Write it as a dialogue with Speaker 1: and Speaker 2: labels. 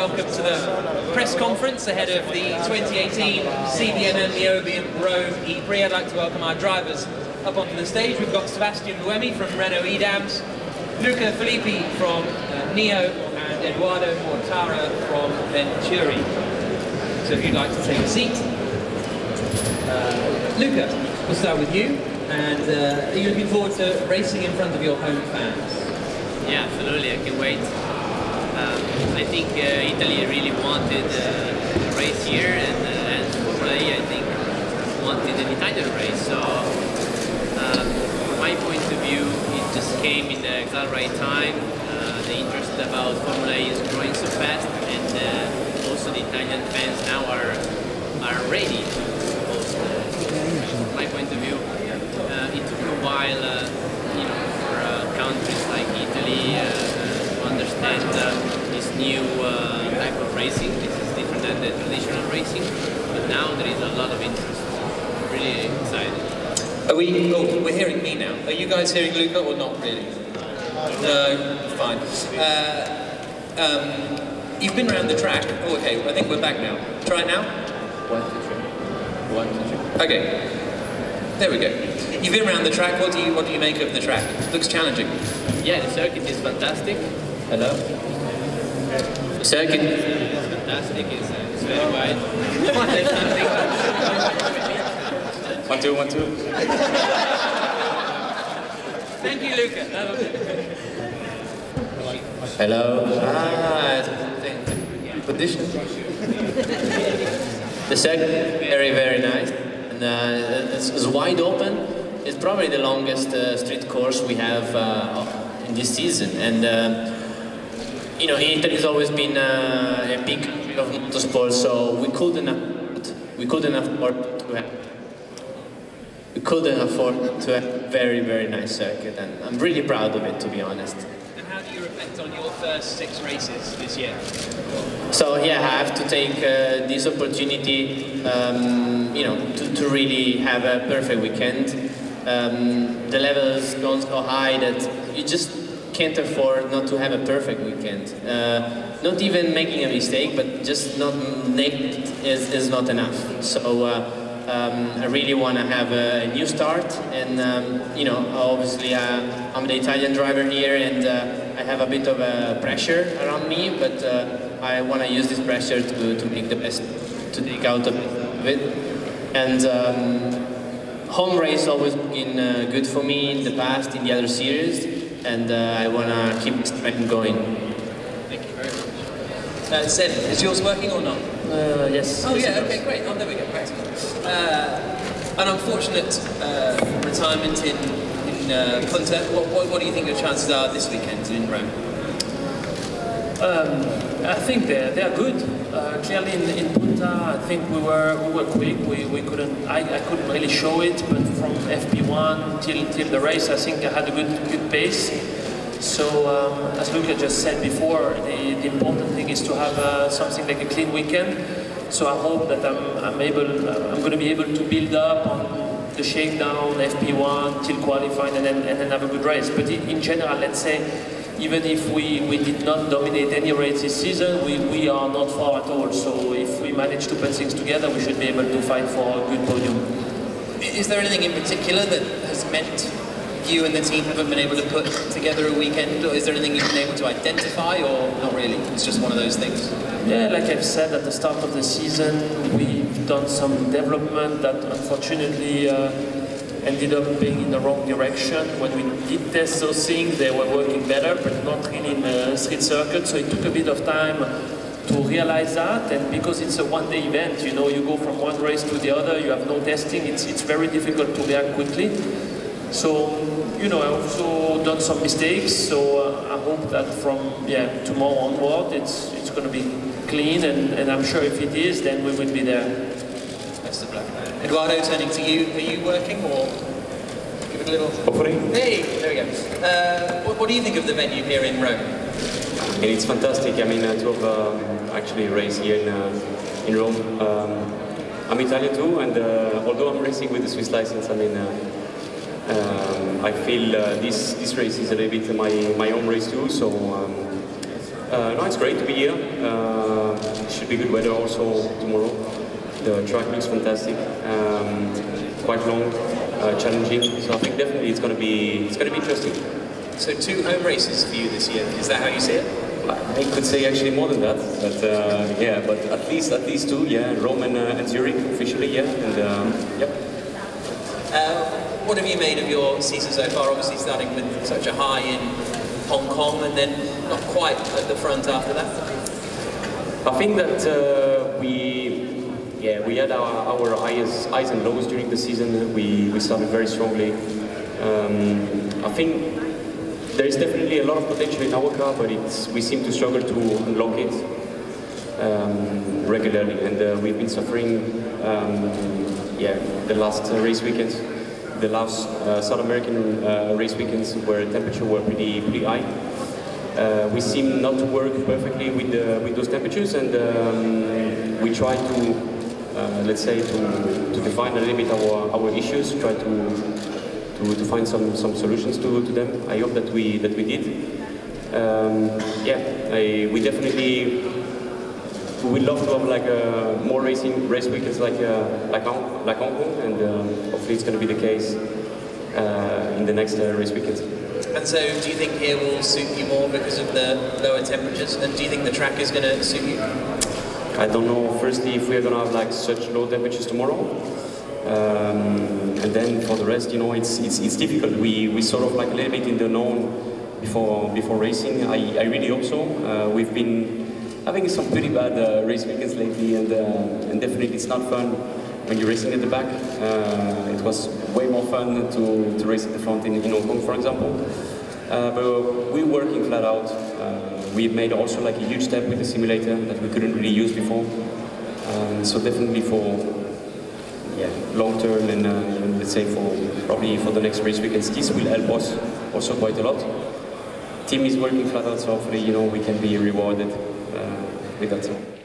Speaker 1: welcome to the press conference ahead of the 2018 CBM Niobe Rome ePrix. I'd like to welcome our drivers up onto the stage. We've got Sébastien Buemi from Renault Edams, Luca Filippi from Neo, and Edoardo Mortara from Venturi. So if you'd like to take a seat. Luca, we'll start with you. And are you looking forward to racing in front of your home fans?
Speaker 2: Yeah, absolutely. I can wait. I think Italy really wanted a race here, and Formula E, I think, wanted an Italian race. So, from my point of view, it just came in the exact right time. The interest about Formula E is growing so fast, and also the Italian fans now are ready to host. From my point of view, it took a while, for countries like Italy to understand this new type of racing. This is different than the traditional racing, but now there is a lot of interest. I'm really excited.
Speaker 1: Are we? Oh, we're hearing me now. Are you guys hearing Luca or not really? No, fine. You've been around the track. Oh, okay. I think we're back now. Try it now. 1, 2, 3. 1, 2, 3. Okay. There we go. You've been around the track. What do you make of the track? It looks challenging.
Speaker 2: Yeah, the circuit is fantastic.
Speaker 1: Hello.
Speaker 2: The circuit is fantastic. It's very wide.
Speaker 3: 1, 2, 1, 2.
Speaker 1: Thank you, Luca.
Speaker 4: Hello. Condition. The circuit is very, very nice. And it's wide open. It's probably the longest street course we have in this season. And Italy has always been a big of motorsport, so we couldn't afford to have a very, very nice circuit, and I'm really proud of it, to be honest.
Speaker 1: And how do you reflect on your first 6 races this year?
Speaker 4: So yeah, I have to take this opportunity, to really have a perfect weekend. The levels gone so high that you just can't afford not to have a perfect weekend. Not even making a mistake, but just not making it is not enough. So I really want to have a new start, and obviously I'm the Italian driver here, and I have a bit of pressure around me, but I want to use this pressure to make the best, to take out a bit of it. And home race always been good for me in the past, in the other series, and I want to keep this trend going.
Speaker 1: Thank you very much. Seb, is yours working or not?
Speaker 4: Yes.
Speaker 1: Oh yeah, okay, great. Oh, there we go, practical. An unfortunate retirement in Punta. What do you think your chances are this weekend in Rome?
Speaker 5: I think they are good. Clearly in Punta, I think we were quick. We couldn't. I couldn't really show it, but from FP1 till the race, I think I had a good pace. So as Luca just said before, the important thing is to have something like a clean weekend. So I hope that I'm going to be able to build up on the shakedown, FP1 till qualifying, and then have a good race. But in general, let's say, even if we did not dominate any race this season, we are not far at all. So if we manage to put things together, we should be able to fight for a good podium.
Speaker 1: Is there anything in particular that has meant you and the team haven't been able to put together a weekend, or is there anything you've been able to identify, or not really? It's just one of those things.
Speaker 5: Yeah, like I've said at the start of the season, we've done some development that unfortunately ended up being in the wrong direction. When we did test those things, they were working better, but not really in the street circuit. So it took a bit of time to realize that, and because it's a one-day event, you go from one race to the other, you have no testing, it's very difficult to react quickly. So, I've also done some mistakes, so I hope that from tomorrow onward it's going to be clean, and I'm sure if it is, then we will be there.
Speaker 1: Best of luck. Edoardo, turning to you, are you working, or give it a little...
Speaker 3: Hopefully.
Speaker 1: Hey, there we go. What do you think of the venue here in Rome?
Speaker 3: It's fantastic. I mean, to have actually raced here in Rome. I'm Italian too, and although I'm racing with the Swiss license, I mean, I feel this race is a little bit my home race too. So No, it's great to be here. It should be good weather also tomorrow. The track looks fantastic, quite long, challenging. So I think definitely it's going to be interesting.
Speaker 6: So 2 home races for you this year. Is that how you see it?
Speaker 3: I could say actually more than that, but yeah, but at least 2, yeah. Rome and Zurich officially, yeah, and yep.
Speaker 6: What have you made of your season so far? Obviously starting with such a high in Hong Kong and then not quite at the front after that.
Speaker 3: I think that we had our highs and lows during the season. We started very strongly. I think there is definitely a lot of potential in our car, but we seem to struggle to unlock it regularly, and we've been suffering the last race weekends. The last South American race weekends where temperature were pretty high. We seem not to work perfectly with those temperatures, and we try to, let's say, to define a little bit our issues, try to find some solutions to them. I hope that we did. We definitely. We would love to have like more race weekends like Hong Kong, and hopefully it's going to be the case in the next race weekends.
Speaker 6: And so, do you think here will suit you more because of the lower temperatures? And do you think the track is going to suit you?
Speaker 3: I don't know. Firstly, if we are going to have like such low temperatures tomorrow, and then for the rest, you know, it's difficult. We sort of like a little bit in the unknown before racing. I really hope so. We've been having some pretty bad race weekends lately, and definitely it's not fun when you're racing at the back. It was way more fun to race at the front in Hong Kong, for example. But we're working flat out. We've made also like a huge step with the simulator that we couldn't really use before. So definitely for long term, and let's say probably for the next race weekends, this will help us also quite a lot. Team is working flat out, so hopefully, you know, we can be rewarded with that.